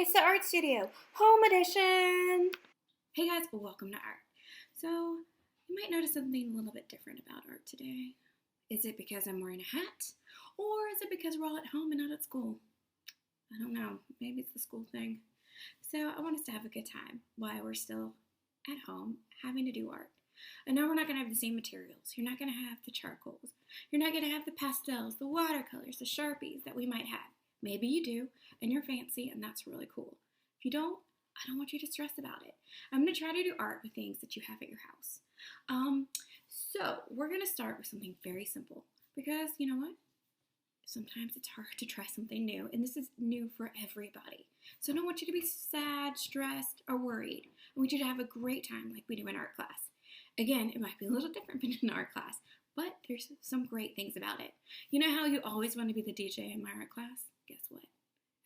It's the art studio, home edition. Hey guys, welcome to art. So, you might notice something a little bit different about art today. Is it because I'm wearing a hat? Or is it because we're all at home and not at school? I don't know. Maybe it's the school thing. So, I want us to have a good time while we're still at home having to do art. I know we're not going to have the same materials. You're not going to have the charcoals. You're not going to have the pastels, the watercolors, the Sharpies that we might have. Maybe you do, and you're fancy, and that's really cool. If you don't, I don't want you to stress about it. I'm going to try to do art with things that you have at your house. So we're going to start with something very simple because you know what? Sometimes it's hard to try something new, and this is new for everybody. So I don't want you to be sad, stressed, or worried. I want you to have a great time like we do in art class. Again, it might be a little different than in art class, but there's some great things about it. You know how you always want to be the DJ in my art class? Guess what?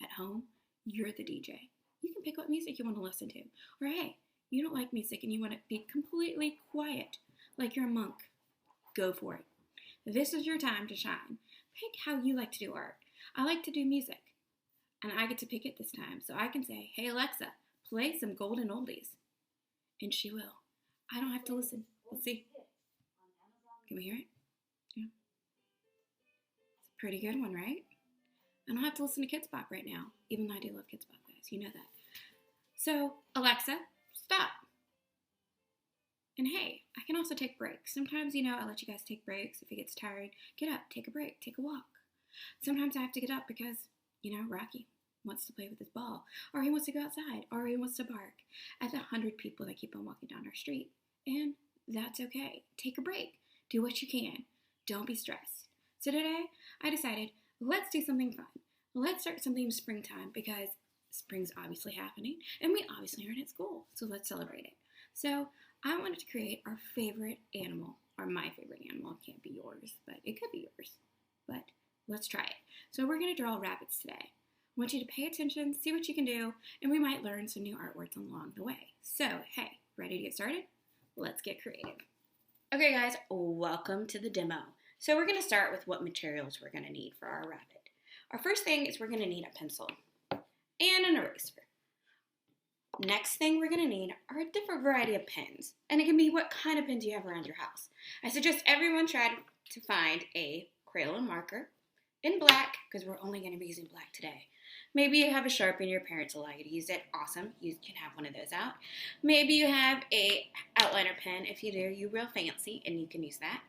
At home, you're the DJ. You can pick what music you want to listen to. Or hey, you don't like music and you want to be completely quiet, like you're a monk. Go for it. This is your time to shine. Pick how you like to do art. I like to do music, and I get to pick it this time. So I can say, hey Alexa, play some golden oldies. And she will. I don't have to listen. Let's see. Can we hear it? Yeah. It's a pretty good one, right? I don't have to listen to Kids Bop right now, even though I do love Kids Bop, guys. You know that. So, Alexa, stop. And hey, I can also take breaks. Sometimes, I let you guys take breaks. If it gets tired, get up, take a break, take a walk. Sometimes I have to get up because, Rocky wants to play with his ball, or he wants to go outside, or he wants to bark at the 100 people that keep on walking down our street. And that's okay. Take a break. Do what you can. Don't be stressed. So today, I decided, let's do something fun. Let's start something in springtime because spring's obviously happening and we obviously aren't at school. So let's celebrate it. So I wanted to create our favorite animal, or my favorite animal. It can't be yours, but it could be yours. But let's try it. So we're going to draw rabbits today. I want you to pay attention, see what you can do, and we might learn some new art words along the way. So, hey, ready to get started? Let's get creative. Okay, guys, welcome to the demo. So we're going to start with what materials we're going to need for our rabbit. Our first thing is we're going to need a pencil and an eraser. Next thing we're going to need are a different variety of pens, and it can be what kind of pens you have around your house. I suggest everyone try to find a Crayon marker in black, because we're only going to be using black today. Maybe you have a Sharpie and your parents allow you to use it. Awesome. You can have one of those out. Maybe you have a outliner pen. If you do, you're real fancy and you can use that.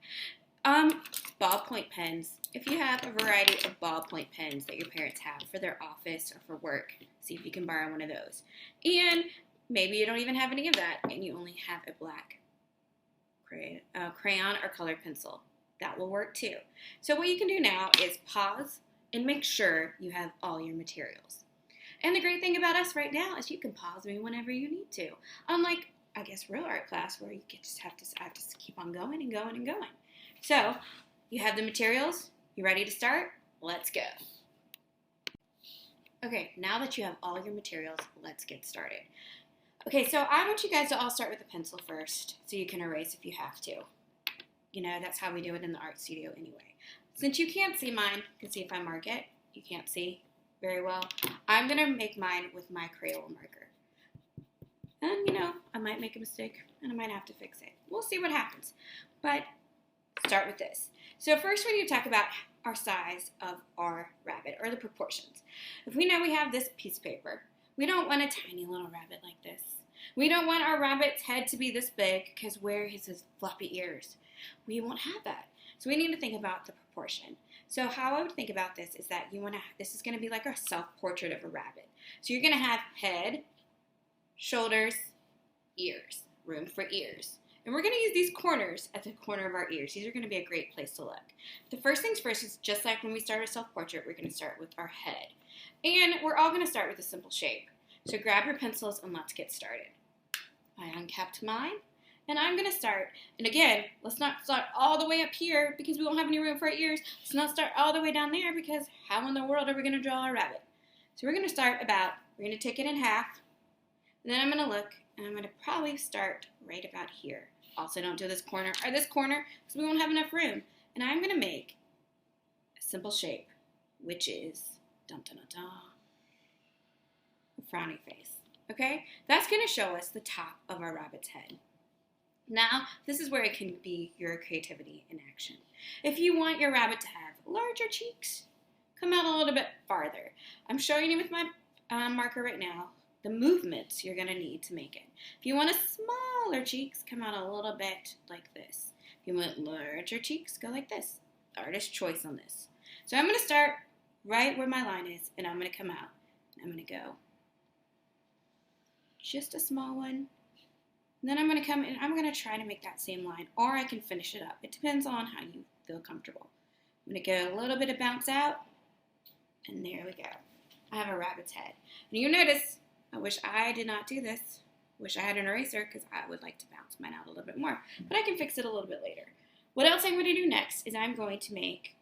Ballpoint pens. If you have a variety of ballpoint pens that your parents have for their office or for work, see if you can borrow one of those. And maybe you don't even have any of that and you only have a black crayon or colored pencil. That will work too. So what you can do now is pause and make sure you have all your materials. And the great thing about us right now is you can pause me whenever you need to. Unlike, I guess, real art class where you just have to keep on going and going and going. So, you have the materials. You ready to start? Let's go. Okay, now that you have all your materials, let's get started. Okay, so I want you guys to all start with a pencil first so you can erase if you have to. That's how we do it in the art studio anyway. Since you can't see mine, you can see if I mark it. You can't see very well. I'm going to make mine with my Crayon marker. And, I might make a mistake and I might have to fix it. We'll see what happens. But start with this. So first we need to talk about our size of our rabbit, or the proportions. If we know we have this piece of paper, we don't want a tiny little rabbit like this. We don't want our rabbit's head to be this big because where is his floppy ears? We won't have that. So we need to think about the proportion. So how I would think about this is that this is going to be like a self-portrait of a rabbit. So you're going to have head, shoulders, ears, room for ears. And we're going to use these corners at the corner of our ears. These are going to be a great place to look. The first things first is just like when we start a self-portrait, we're going to start with our head. And we're all going to start with a simple shape. So grab your pencils and let's get started. I uncapped mine. And I'm going to start, and again, let's not start all the way up here because we won't have any room for our ears. Let's not start all the way down there because how in the world are we going to draw our rabbit? So we're going to start we're going to take it in half, and then I'm going to look, and I'm going to probably start right about here. Also, don't do this corner or this corner because we won't have enough room. And I'm going to make a simple shape, which is, dun, dun, dun, dun, a frowny face. Okay? That's going to show us the top of our rabbit's head. Now, this is where it can be your creativity in action. If you want your rabbit to have larger cheeks, come out a little bit farther. I'm showing you with my marker right now the movements you're going to need to make it. If you want a smaller cheeks, come out a little bit like this. If you want larger cheeks, go like this. Artist choice on this. So I'm going to start right where my line is, and I'm going to come out. I'm going to go just a small one. And then I'm going to come in, I'm going to try to make that same line, or I can finish it up. It depends on how you feel comfortable. I'm going to go a little bit of bounce out, and there we go. I have a rabbit's head. And you notice, I wish I did not do this. Wish I had an eraser, because I would like to bounce mine out a little bit more. But I can fix it a little bit later. What else I'm going to do next is I'm going to make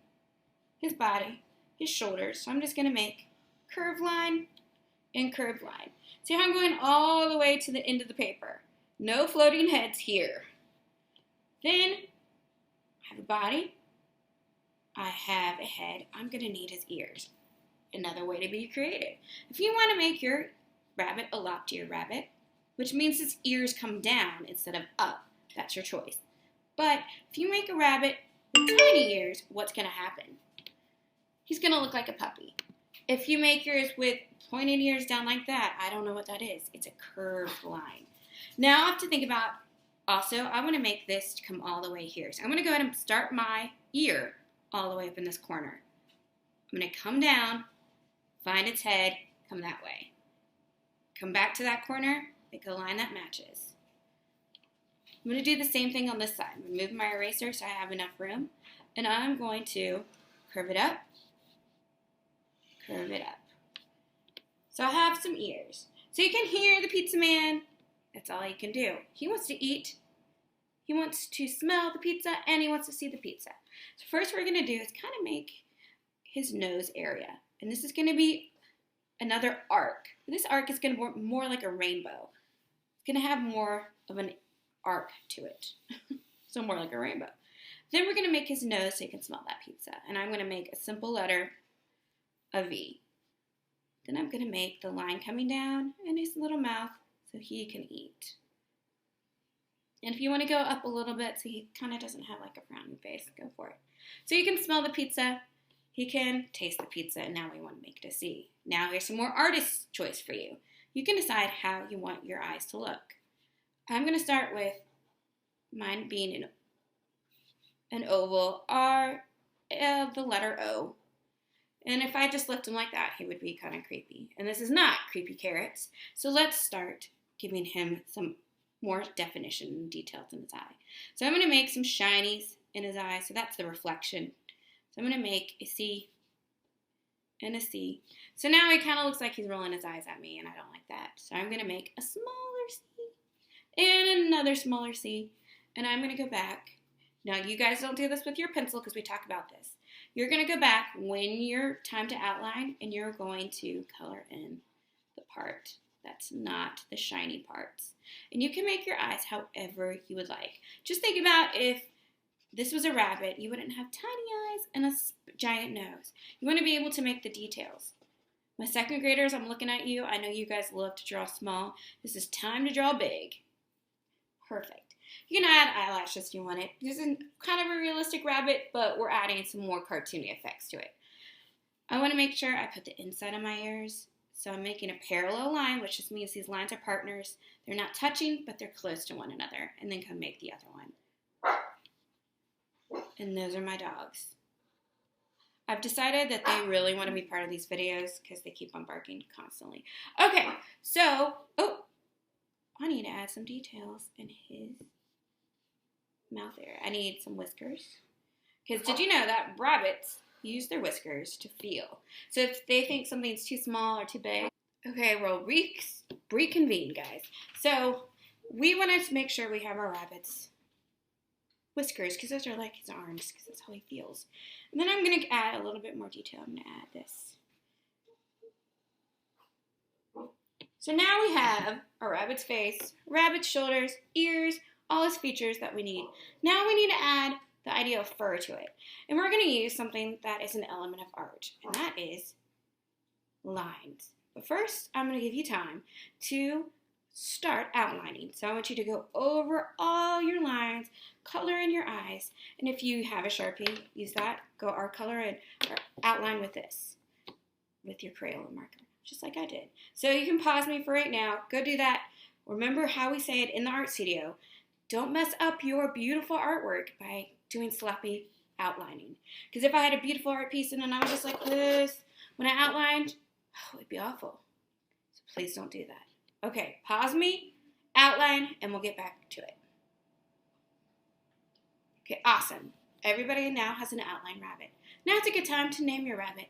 his body, his shoulders. So I'm just going to make curved line and curved line. See how I'm going all the way to the end of the paper. No floating heads here. Then I have a body. I have a head. I'm going to need his ears. Another way to be creative. If you want to make your rabbit a lop-eared rabbit, which means his ears come down instead of up, that's your choice. But if you make a rabbit with tiny ears, what's going to happen? He's going to look like a puppy. If you make yours with pointed ears down like that, I don't know what that is. It's a curved line. Now I have to think about, also, I want to make this come all the way here. So I'm going to go ahead and start my ear all the way up in this corner. I'm going to come down, find its head, come that way. Come back to that corner, make a line that matches. I'm going to do the same thing on this side. I'm going to move my eraser so I have enough room. And I'm going to curve it up, curve it up. So I have some ears. So you can hear the pizza man. That's all he can do. He wants to eat, he wants to smell the pizza, and he wants to see the pizza. So first what we're going to do is kind of make his nose area. And this is going to be another arc. This arc is going to be more like a rainbow. It's going to have more of an arc to it. So more like a rainbow. Then we're going to make his nose so he can smell that pizza. And I'm going to make a simple letter, a V. Then I'm going to make the line coming down in his little mouth so he can eat. And if you want to go up a little bit so he kind of doesn't have like a frowny face, go for it. So you can smell the pizza, he can taste the pizza, and now we want to make it a C. Now here's some more artist's choice for you. You can decide how you want your eyes to look. I'm going to start with mine being an oval, or the letter O. And if I just left him like that, he would be kind of creepy. And this is not creepy carrots. So let's start giving him some more definition and details in his eye. So I'm going to make some shinies in his eye. So that's the reflection. So I'm going to make a C and a C. So now he kind of looks like he's rolling his eyes at me, and I don't like that. So I'm going to make a smaller C and another smaller C. And I'm going to go back. Now, you guys don't do this with your pencil because we talk about this. You're going to go back when you're time to outline, and you're going to color in the part that's not the shiny parts. And you can make your eyes however you would like. Just think about if this was a rabbit, you wouldn't have tiny eyes and a giant nose. You want to be able to make the details. My second graders, I'm looking at you. I know you guys love to draw small. This is time to draw big. Perfect. You can add eyelashes if you want it. This is kind of a realistic rabbit, but we're adding some more cartoony effects to it. I want to make sure I put the inside of my ears. So I'm making a parallel line, which just means these lines are partners. They're not touching, but they're close to one another. And then come make the other one. And those are my dogs. I've decided that they really want to be part of these videos because they keep on barking constantly. Okay, so, I need to add some details in his mouth area. I need some whiskers. Because did you know that rabbits use their whiskers to feel? So if they think something's too small or too big. Okay, well, reconvene, guys. So we wanted to make sure we have our rabbit's whiskers, because those are like his arms, because that's how he feels. And then I'm going to add a little bit more detail. I'm going to add this. So now we have a rabbit's face, rabbit's shoulders, ears, all his features that we need. Now we need to add the idea of fur to it. And we're going to use something that is an element of art, and that is lines. But first, I'm going to give you time to start outlining. So I want you to go over all your lines, color in your eyes, and if you have a Sharpie, use that. Go or color in or outline with this, with your Crayola marker, just like I did. So you can pause me for right now. Go do that. Remember how we say it in the art studio. Don't mess up your beautiful artwork by doing sloppy outlining. Because if I had a beautiful art piece and then I was just like this when I outlined, oh, it'd be awful. So please don't do that. Okay, pause me, outline, and we'll get back to it. Okay, awesome. Everybody now has an outline rabbit. Now it's a good time to name your rabbit.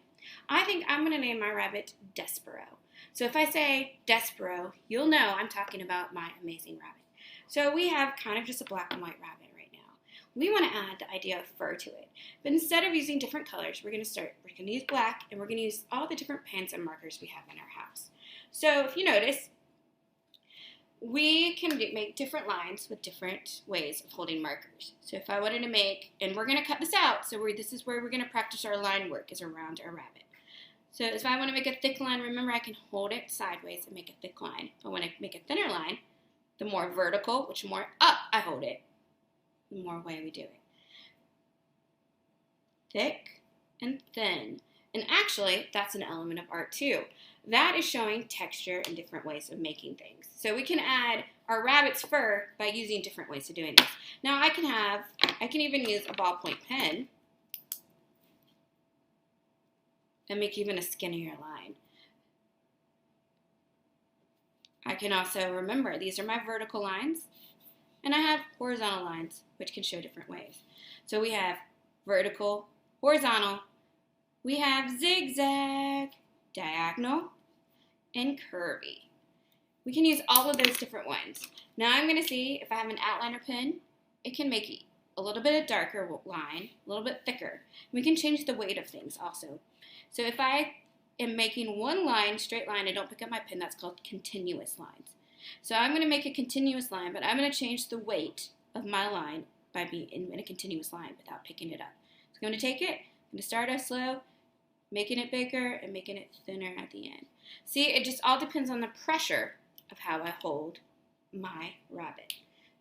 I think I'm going to name my rabbit Despero. So if I say Despero, you'll know I'm talking about my amazing rabbit. So we have kind of just a black and white rabbit right now. We want to add the idea of fur to it. But instead of using different colors, we're going to use black, and we're going to use all the different pens and markers we have in our house. So if you notice, we can make different lines with different ways of holding markers. So if I wanted to make, and we're going to cut this out, so this is where we're going to practice our line work, is around our rabbit. So if I want to make a thick line, remember I can hold it sideways and make a thick line. If I want to make a thinner line, the more vertical, which more up I hold it, the more way we do it. Thick and thin. And actually, that's an element of art too. That is showing texture and different ways of making things. So we can add our rabbit's fur by using different ways of doing this. Now I can even use a ballpoint pen and make even a skinnier line. I can also remember these are my vertical lines, and I have horizontal lines, which can show different ways. So we have vertical, horizontal, we have zigzag, diagonal, and curvy. We can use all of those different ones. Now I'm going to see if I have an outliner pen, it can make a little bit of darker line, a little bit thicker. We can change the weight of things also. So if I am making one line, straight line, I don't pick up my pen, that's called continuous lines. So I'm going to make a continuous line, but I'm going to change the weight of my line by being in a continuous line without picking it up. So I'm going to take it, I'm going to start out slow, making it bigger and making it thinner at the end. See, it just all depends on the pressure of how I hold my rabbit.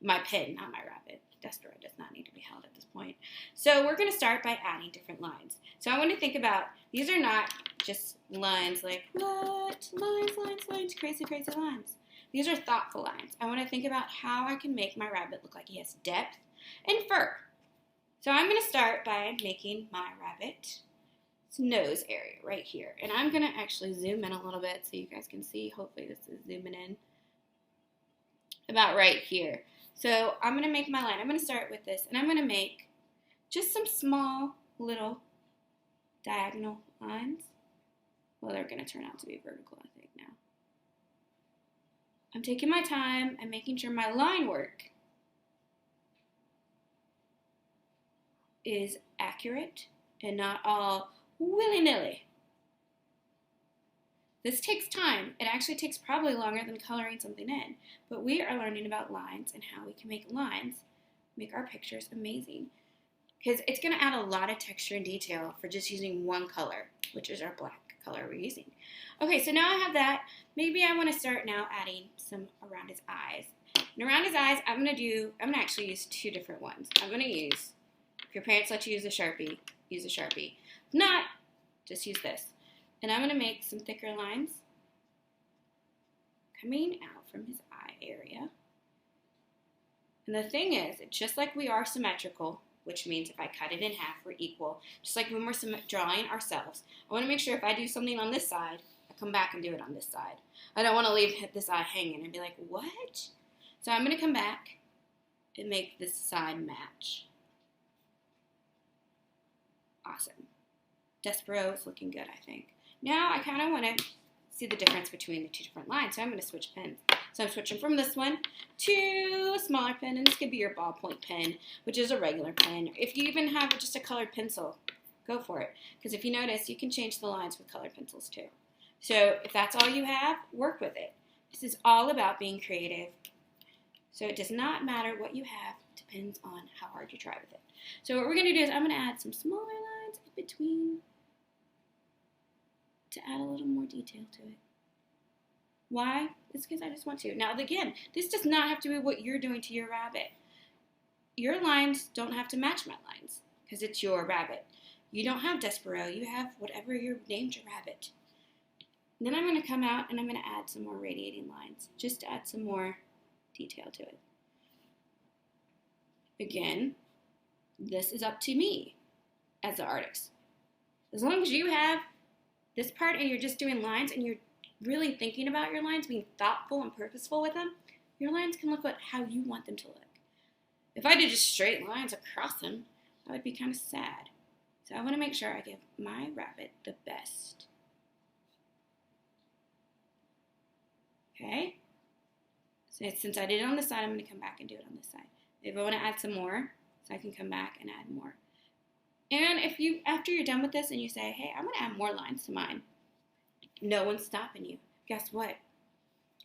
My pen, not my rabbit. Despero does not need to be held at this point. So we're going to start by adding different lines. So I want to think about, these are not just lines like, what? Lines, crazy lines. These are thoughtful lines. I want to think about how I can make my rabbit look like he has depth and fur. So I'm going to start by making my rabbit's nose area right here. And I'm going to actually zoom in a little bit so you guys can see. Hopefully this is zooming in. About right here. So I'm going to make my line. I'm going to start with this, and I'm going to make just some small little diagonal lines. Well, they're going to turn out to be vertical, I think, now. I'm taking my time and making sure my line work is accurate and not all willy-nilly. This takes time. It actually takes probably longer than coloring something in, but we are learning about lines and how we can make lines make our pictures amazing, because it's going to add a lot of texture and detail for just using one color, which is our black color we're using. Okay, so now I have that. Maybe I want to start now adding some around his eyes. And around his eyes, I'm going to actually use two different ones. I'm going to use, if your parents let you use a Sharpie, use a Sharpie. If not, just use this. And I'm going to make some thicker lines coming out from his eye area. And the thing is, just like we are symmetrical, which means if I cut it in half, we're equal. Just like when we're drawing ourselves, I want to make sure if I do something on this side, I come back and do it on this side. I don't want to leave this eye hanging and be like, what? So I'm going to come back and make this side match. Awesome. Despero is looking good, I think. Now I kind of want to see the difference between the two different lines, so I'm going to switch pens. So I'm switching from this one to a smaller pen, and this could be your ballpoint pen, which is a regular pen. If you even have just a colored pencil, go for it. Because if you notice, you can change the lines with colored pencils too. So if that's all you have, work with it. This is all about being creative. So it does not matter what you have, it depends on how hard you try with it. So what we're going to do is I'm going to add some smaller lines in between to add a little more detail to it. Why? It's because I just want to. Now, again, this does not have to be what you're doing to your rabbit. Your lines don't have to match my lines because it's your rabbit. You don't have Despereaux. You have whatever you named your rabbit. And then I'm going to come out and I'm going to add some more radiating lines just to add some more detail to it. Again, this is up to me as the artist. As long as you have this part and you're just doing lines and you're really thinking about your lines, being thoughtful and purposeful with them, your lines can look how you want them to look. If I did just straight lines across them, that would be kind of sad. So I want to make sure I give my rabbit the best. Okay? So since I did it on this side, I'm going to come back and do it on this side. If I want to add some more, so I can come back and add more. And if you, after you're done with this and you say, hey, I want to add more lines to mine, no one's stopping you. Guess what?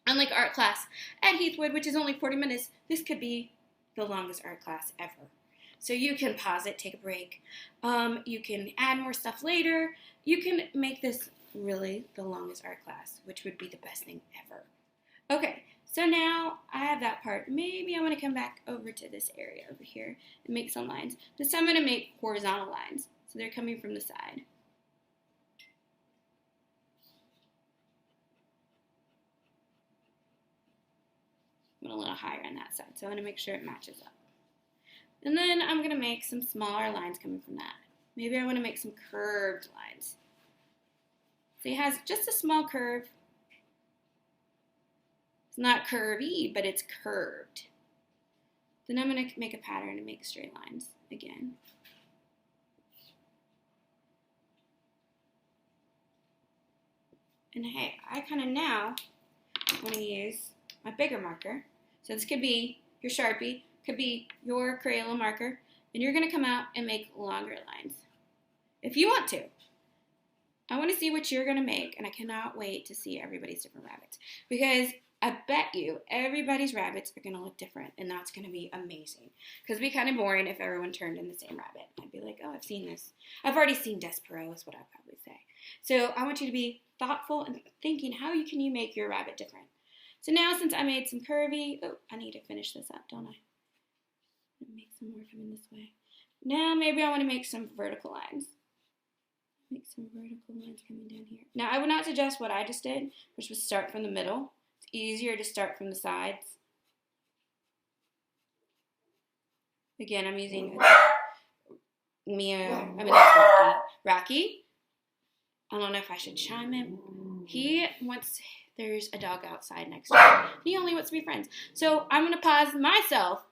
Unlike art class at Heathwood, which is only 40 minutes, this could be the longest art class ever. So you can pause it, take a break. You can add more stuff later. You can make this really the longest art class, which would be the best thing ever. Okay, so now I have that part. Maybe I want to come back over to this area over here and make some lines. This time I'm going to make horizontal lines, so they're coming from the side. A little higher on that side, so I want to make sure it matches up. And then I'm going to make some smaller lines coming from that. Maybe I want to make some curved lines. So it has just a small curve. It's not curvy, but it's curved. Then I'm going to make a pattern and make straight lines again. And hey, I kind of now want to use my bigger marker. So this could be your Sharpie, could be your Crayola marker, and you're going to come out and make longer lines. If you want to. I want to see what you're going to make, and I cannot wait to see everybody's different rabbits. Because I bet you everybody's rabbits are going to look different, and that's going to be amazing. Because it'd be kind of boring if everyone turned in the same rabbit. I'd be like, oh, I've seen this. I've already seen Despereaux is what I'd probably say. So I want you to be thoughtful and thinking, how can you make your rabbit different? So now since I made some curvy, oh, I need to finish this up, don't I? Make some more coming this way. Now maybe I want to make some vertical lines. Make some vertical lines coming down here. Now I would not suggest what I just did, which was start from the middle. It's easier to start from the sides. Again, I'm using that's Rocky. I don't know if I should chime in. There's a dog outside next to him. He only wants to be friends. So I'm going to pause myself.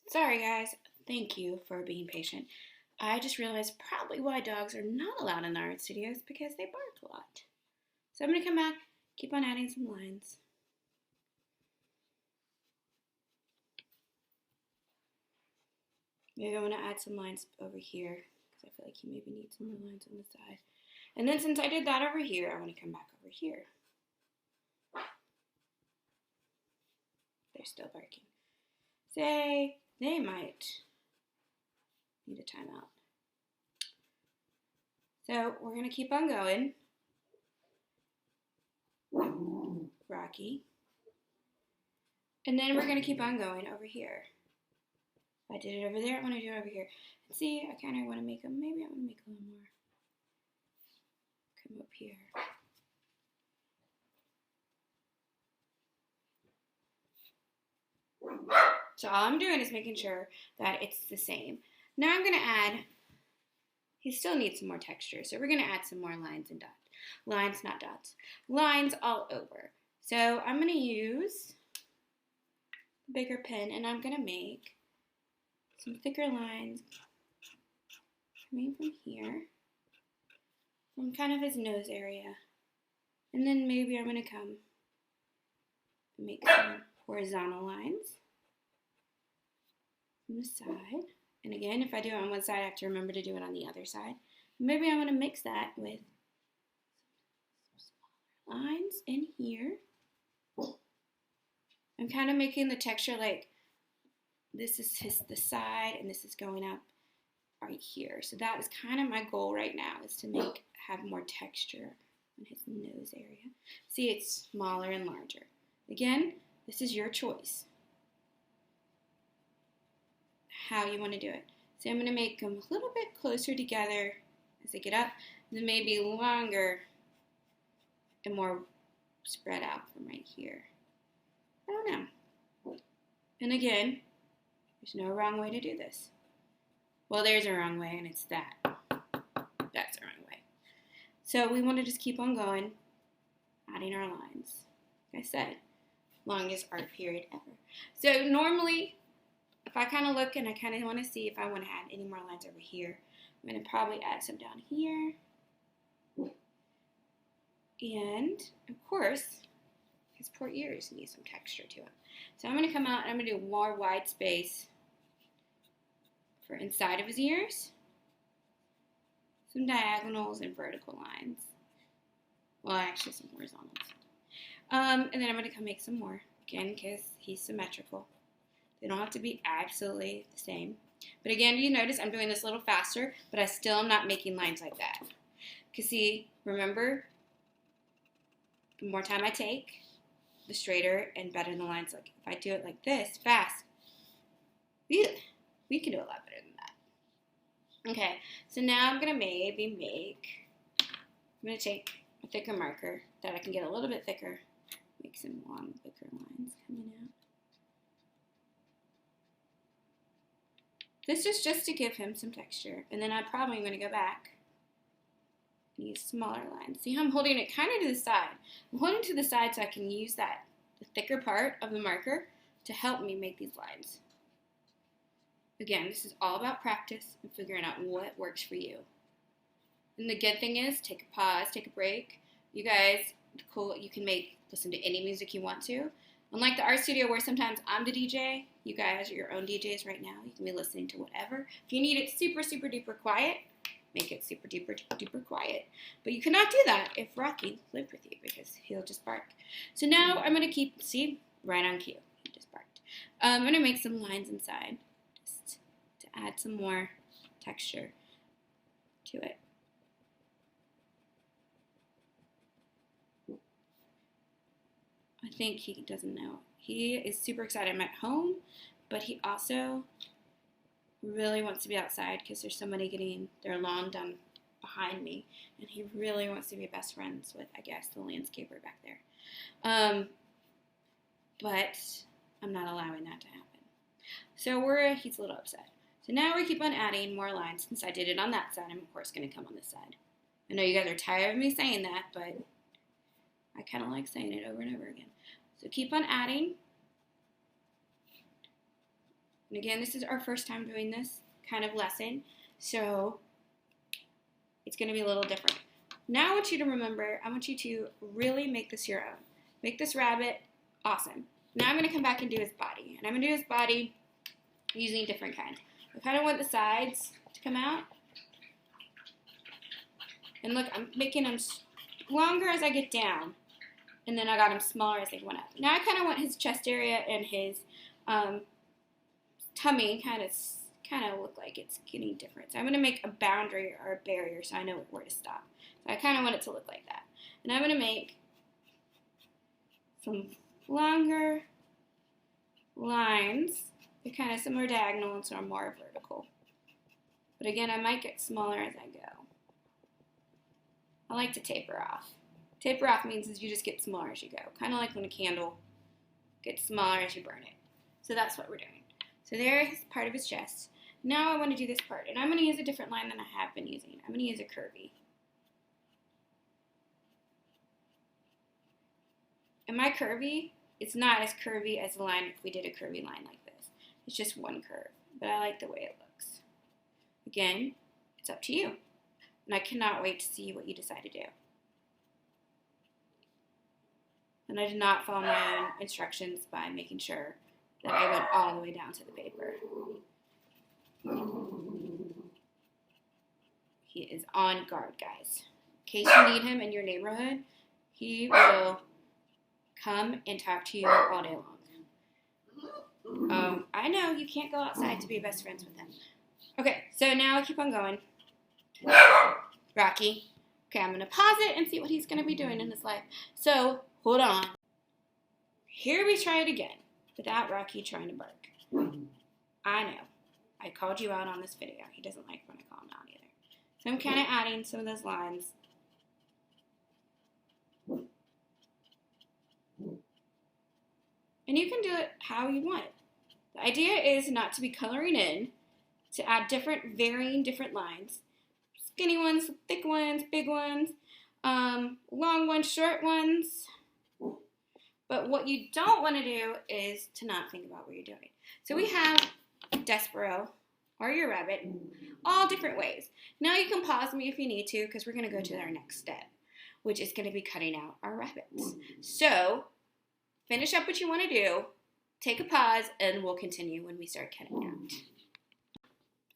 Sorry, guys. Thank you for being patient. I just realized probably why dogs are not allowed in the art studios because they bark a lot. So I'm going to come back, keep on adding some lines. Maybe I want to add some lines over here because I feel like you maybe need some more lines on the side. And then since I did that over here, I want to come back over here. They're still barking. Say, they might need a timeout. So we're going to keep on going. Rocky. And then we're going to keep on going over here. If I did it over there, I want to do it over here. And see, I kind of want to make them, maybe I want to make a little more. Come up here. So all I'm doing is making sure that it's the same. Now I'm going to add, he still needs some more texture, so we're going to add some more lines and dots. Lines, not dots. Lines all over. So I'm going to use a bigger pen, and I'm going to make some thicker lines coming from here, from kind of his nose area. And then maybe I'm going to come and make some horizontal lines on the side. And again, if I do it on one side, I have to remember to do it on the other side. Maybe I want to mix that with some smaller lines in here. I'm kind of making the texture like this is the side and this is going up right here. So that is kind of my goal right now, is to have more texture on his nose area. See, it's smaller and larger. Again, this is your choice, how you want to do it. So I'm going to make them a little bit closer together as they get up, and then maybe longer and more spread out from right here. I don't know. And again, there's no wrong way to do this. Well, there's a wrong way, and it's that. That's the wrong way. So we want to just keep on going, adding our lines. Like I said, longest art period ever. So normally, if I kind of look and I kind of want to see if I want to add any more lines over here, I'm going to probably add some down here. And, of course, his poor ears need some texture to it. So I'm going to come out and I'm going to do more wide space for inside of his ears. Some diagonals and vertical lines. Well, actually some horizontals. And then I'm going to come make some more. Again, because he's symmetrical. They don't have to be absolutely the same. But again, you notice I'm doing this a little faster, but I still am not making lines like that. Because see, remember, the more time I take, the straighter and better the lines look. If I do it like this, fast, we can do a lot better than that. Okay, so now I'm going to I'm going to take a thicker marker that I can get a little bit thicker, make some long, thicker lines coming out. This is just to give him some texture, and then I'm probably going to go back and use smaller lines. See how I'm holding it kind of to the side? I'm holding to the side so I can use the thicker part of the marker to help me make these lines. Again, this is all about practice and figuring out what works for you. And the good thing is, take a pause, take a break. You guys, cool, you can listen to any music you want to. Unlike the art studio where sometimes I'm the DJ, you guys are your own DJs right now. You can be listening to whatever. If you need it super, super duper quiet, make it super duper duper quiet. But you cannot do that if Rocky lived with you because he'll just bark. So now I'm going to keep, see, right on cue. He just barked. I'm going to make some lines inside just to add some more texture to it. I think he doesn't know. He is super excited I'm at home, but he also really wants to be outside because there's somebody getting their lawn done behind me, and he really wants to be best friends with, I guess, the landscaper back there. But I'm not allowing that to happen. So he's a little upset. So now we keep on adding more lines. Since I did it on that side, I'm of course going to come on this side. I know you guys are tired of me saying that, but I kind of like saying it over and over again. So keep on adding. And again, this is our first time doing this kind of lesson, so it's going to be a little different. Now I want you to remember, I want you to really make this your own. Make this rabbit awesome. Now I'm going to come back and do his body. And I'm going to do his body using different kinds. I kind of want the sides to come out. And look, I'm making them longer as I get down. And then I got them smaller as they went up. Now I kind of want his chest area and his tummy kind of look like it's getting different. So I'm going to make a boundary or a barrier so I know where to stop. So I kind of want it to look like that. And I'm going to make some longer lines. They're kind of some are diagonal and some are more vertical. But again, I might get smaller as I go. I like to taper off. Taper off means you just get smaller as you go. Kind of like when a candle gets smaller as you burn it. So that's what we're doing. So there is part of his chest. Now I want to do this part. And I'm going to use a different line than I have been using. I'm going to use a curvy. And my curvy, it's not as curvy as the line if we did a curvy line like this. It's just one curve. But I like the way it looks. Again, it's up to you. And I cannot wait to see what you decide to do. And I did not follow my own instructions by making sure that I went all the way down to the paper. He is on guard, guys. In case you need him in your neighborhood, he will come and talk to you all day long. I know you can't go outside to be best friends with him. Okay, so now I keep on going. Rocky, Okay, I'm going to pause it and see what he's going to be doing in his life. So, hold on. Here we try it again, without Rocky trying to bark. I know. I called you out on this video. He doesn't like when I call him out either. So I'm kind of adding some of those lines. And you can do it how you want. The idea is not to be coloring in, to add varying different lines. Skinny ones, thick ones, big ones, long ones, short ones. But what you don't want to do is to not think about what you're doing. So we have Despero, or your rabbit, all different ways. Now you can pause me if you need to, because we're going to go to our next step, which is going to be cutting out our rabbits. So finish up what you want to do, take a pause, and we'll continue when we start cutting out.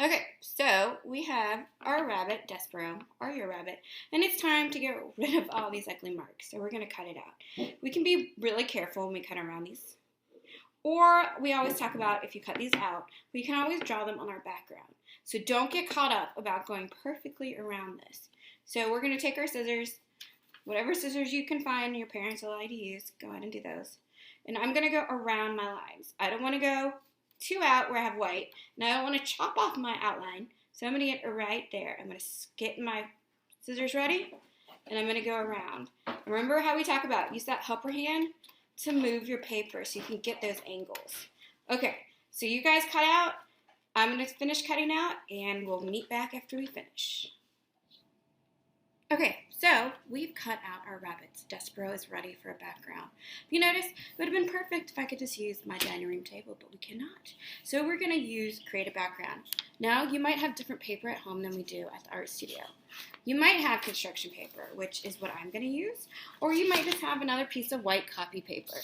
Okay, so we have our rabbit, Despero, or your rabbit, and it's time to get rid of all these ugly marks. So we're going to cut it out. We can be really careful when we cut around these. Or we always talk about if you cut these out, we can always draw them on our background. So don't get caught up about going perfectly around this. So we're going to take our scissors, whatever scissors you can find your parents allow you to use, go ahead and do those. And I'm going to go around my lines. I don't want to go too out where I have white, and I don't want to chop off my outline. So I'm going to get right there. I'm going to get my scissors ready, and I'm going to go around. Remember how we talk about use that helper hand to move your paper so you can get those angles. Okay, so you guys cut out. I'm going to finish cutting out, and we'll meet back after we finish. Okay, so we've cut out our rabbits. Despero is ready for a background. If you notice, it would have been perfect if I could just use my dining room table, but we cannot. So we're going to create a background. Now, you might have different paper at home than we do at the art studio. You might have construction paper, which is what I'm going to use, or you might just have another piece of white copy paper,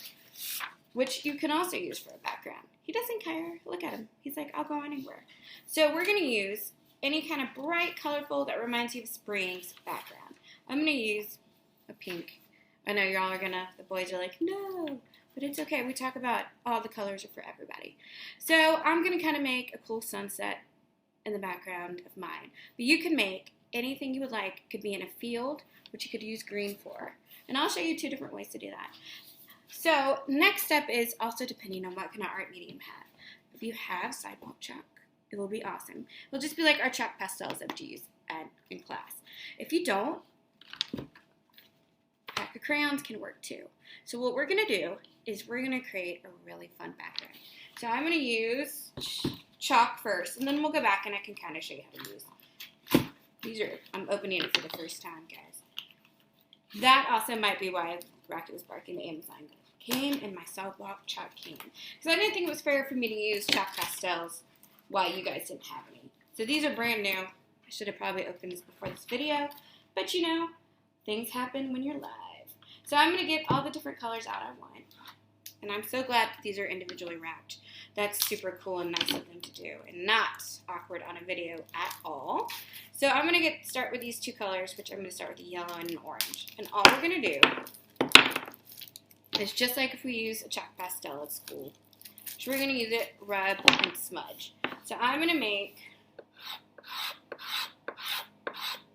which you can also use for a background. He doesn't care. Look at him. He's like, I'll go anywhere. So we're going to use any kind of bright, colorful that reminds you of spring's background. I'm going to use a pink. I know y'all are the boys are like, no, but it's okay. We talk about all the colors are for everybody. So I'm going to kind of make a cool sunset in the background of mine. But you can make anything you would like. It could be in a field, which you could use green for. And I'll show you 2 different ways to do that. So next step is also depending on what kind of art medium you have. If you have sidewalk chalk, it will be awesome. It'll just be like our chalk pastels that you use in class. If you don't, a pack of crayons can work too. So what we're going to do is we're going to create a really fun background. So I'm going to use chalk first, and then we'll go back and I can kind of show you how to use. I'm opening it for the first time, guys. That also might be why Rocky was barking. The Amazon came in my sidewalk chalk can. Because I didn't think it was fair for me to use chalk pastels while you guys didn't have any. So these are brand new. I should have probably opened this before this video. But you know, things happen when you're live. So I'm going to get all the different colors out I want. And I'm so glad that these are individually wrapped. That's super cool and nice of them to do. And not awkward on a video at all. So I'm going to start with these 2 colors, which I'm going to start with the yellow and an orange. And all we're going to do is just like if we use a chalk pastel at school. So we're going to use it, rub, and smudge. So I'm going to make,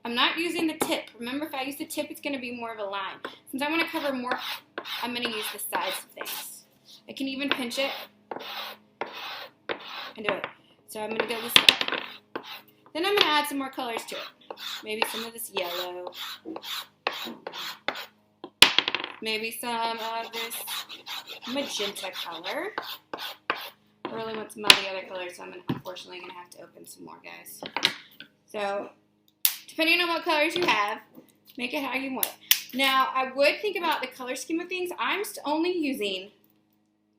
I'm not using the tip. Remember, if I use the tip, it's going to be more of a line. Since I want to cover more, I'm going to use the sides of things. I can even pinch it and do it. So I'm going to go this way. Then I'm going to add some more colors to it. Maybe some of this yellow. Maybe some of this magenta color. I really want some of the other colors, so I'm unfortunately going to have to open some more, guys. So, depending on what colors you have, make it how you want. Now, I would think about the color scheme of things. I'm only using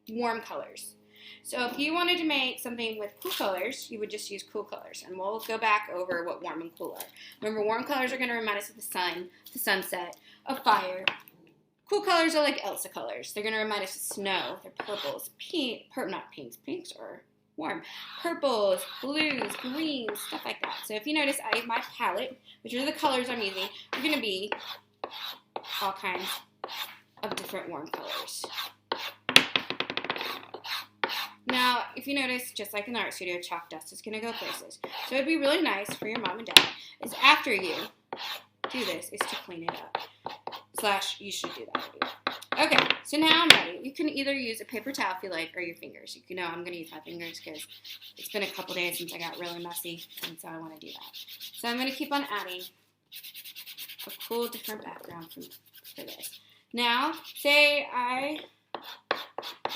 warm colors. So if you wanted to make something with cool colors, you would just use cool colors. And we'll go back over what warm and cool are. Remember, warm colors are going to remind us of the sun, the sunset, of fire. Cool colors are like Elsa colors. They're going to remind us of snow. They're purples, not pinks. Pinks are warm. Purples, blues, greens, stuff like that. So if you notice, my palette, which are the colors I'm using, are going to be all kinds of different warm colors. Now, if you notice, just like in the art studio, chalk dust is going to go places. So it would be really nice for your mom and dad is after you to do this is to clean it up. / you should do that anyway. Okay, so now I'm ready. You can either use a paper towel if you like, or your fingers. You know I'm going to use my fingers because it's been a couple days since I got really messy, and so I want to do that. So I'm going to keep on adding a cool different background for this. Now, say I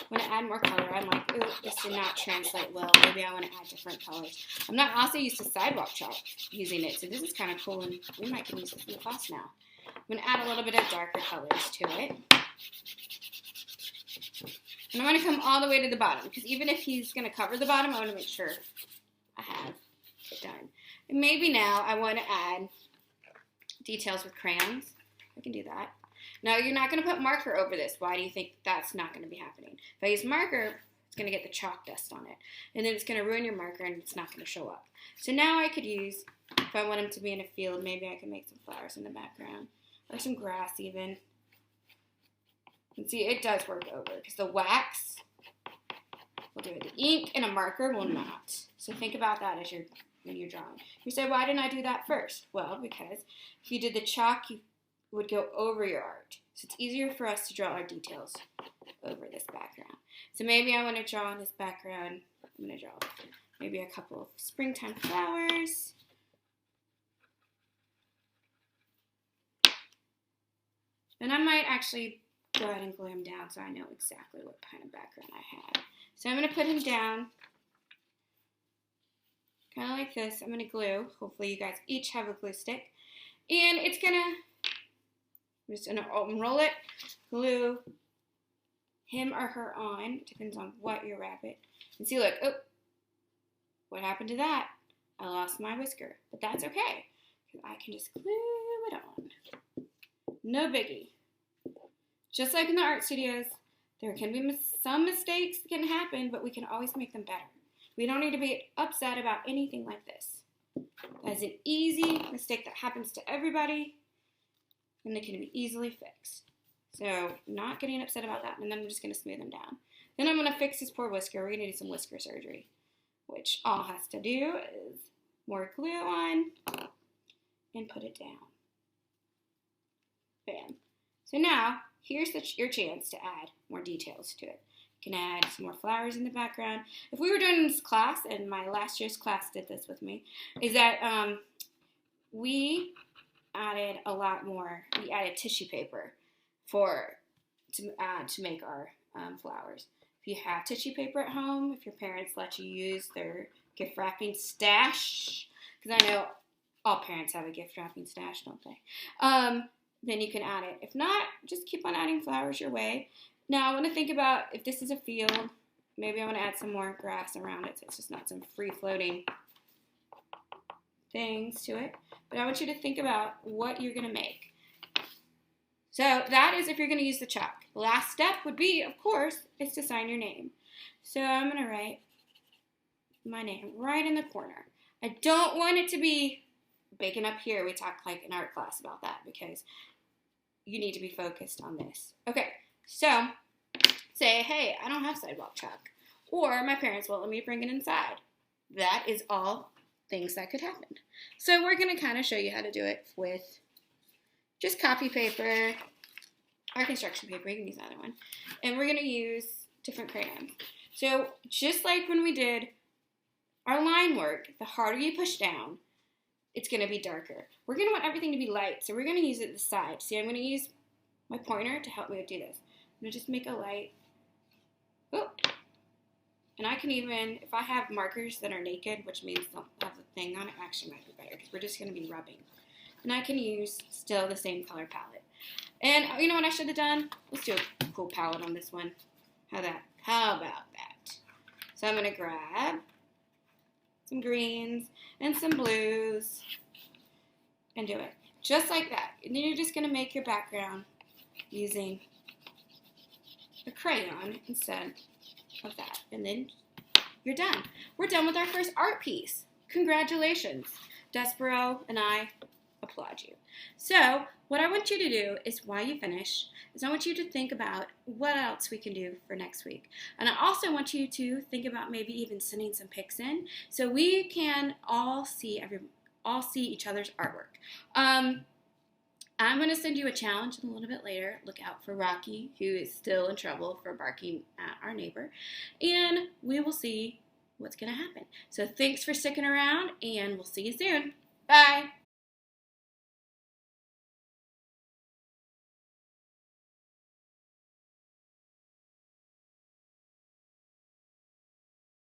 want to add more color. I'm like, ooh, this did not translate well. Maybe I want to add different colors. I'm not also used to sidewalk chalk using it, so this is kind of cool, and we might can use this in the class now. I'm going to add a little bit of darker colors to it. And I'm going to come all the way to the bottom, because even if he's going to cover the bottom, I want to make sure I have it done. And maybe now I want to add details with crayons. I can do that. Now, you're not going to put marker over this. Why do you think that's not going to be happening? If I use marker, it's going to get the chalk dust on it. And then it's going to ruin your marker, and it's not going to show up. So now I could use, if I want him to be in a field, maybe I can make some flowers in the background. Or some grass, even. And see, it does work over, because the wax will do it. The ink and a marker will not. So think about that when you're drawing. You say, why didn't I do that first? Well, because if you did the chalk, you would go over your art. So it's easier for us to draw our details over this background. So maybe I want to draw on this background. I'm going to draw maybe a couple of springtime flowers. Then I might actually go ahead and glue him down so I know exactly what kind of background I have. So I'm going to put him down, kind of like this. I'm going to glue. Hopefully you guys each have a glue stick. And it's going to, I'm just going to unroll it, glue him or her on. It depends on what your rabbit. And see, look, oh, what happened to that? I lost my whisker. But that's okay, because I can just glue it on. No biggie. Just like in the art studios, there can be some mistakes that can happen, but we can always make them better. We don't need to be upset about anything like this. That's an easy mistake that happens to everybody, and it can be easily fixed. So not getting upset about that, and then I'm just going to smooth them down. Then I'm going to fix this poor whisker. We're going to do some whisker surgery, which all has to do is more glue on and put it down. Bam. So now, here's your chance to add more details to it. You can add some more flowers in the background. If we were doing this class, and my last year's class did this with me, is that we added a lot more. We added tissue paper to make our flowers. If you have tissue paper at home, if your parents let you use their gift wrapping stash, because I know all parents have a gift wrapping stash, don't they? Then you can add it. If not, just keep on adding flowers your way. Now, I want to think about if this is a field, maybe I want to add some more grass around it so it's just not some free-floating things to it. But I want you to think about what you're going to make. So that is if you're going to use the chalk. The last step would be, of course, is to sign your name. So I'm going to write my name right in the corner. I don't want it to be big and up here. We talked like in art class about that because you need to be focused on this. Okay, so say, hey, I don't have sidewalk chalk. Or my parents won't let me bring it inside. That is all things that could happen. So we're going to kind of show you how to do it with just copy paper or construction paper. You can use either one. And we're going to use different crayons. So just like when we did our line work, the harder you push down, it's going to be darker. We're going to want everything to be light, so we're going to use it at the side. See, I'm going to use my pointer to help me do this. I'm going to just make a light. Oh. And I can even, if I have markers that are naked, which means don't have the thing on it, actually might be better because we're just going to be rubbing. And I can use still the same color palette. And you know what I should have done? Let's do a cool palette on this one. How about that? So I'm going to grab some greens and some blues and do it just like that. And then you're just going to make your background using a crayon instead of that. And then you're done. We're done with our first art piece. Congratulations. Despero and I applaud you. So what I want you to do is while you finish is I want you to think about what else we can do for next week. And I also want you to think about maybe even sending some pics in so we can all see each other's artwork. I'm going to send you a challenge a little bit later. Look out for Rocky, who is still in trouble for barking at our neighbor. And we will see what's going to happen. So thanks for sticking around, and we'll see you soon. Bye.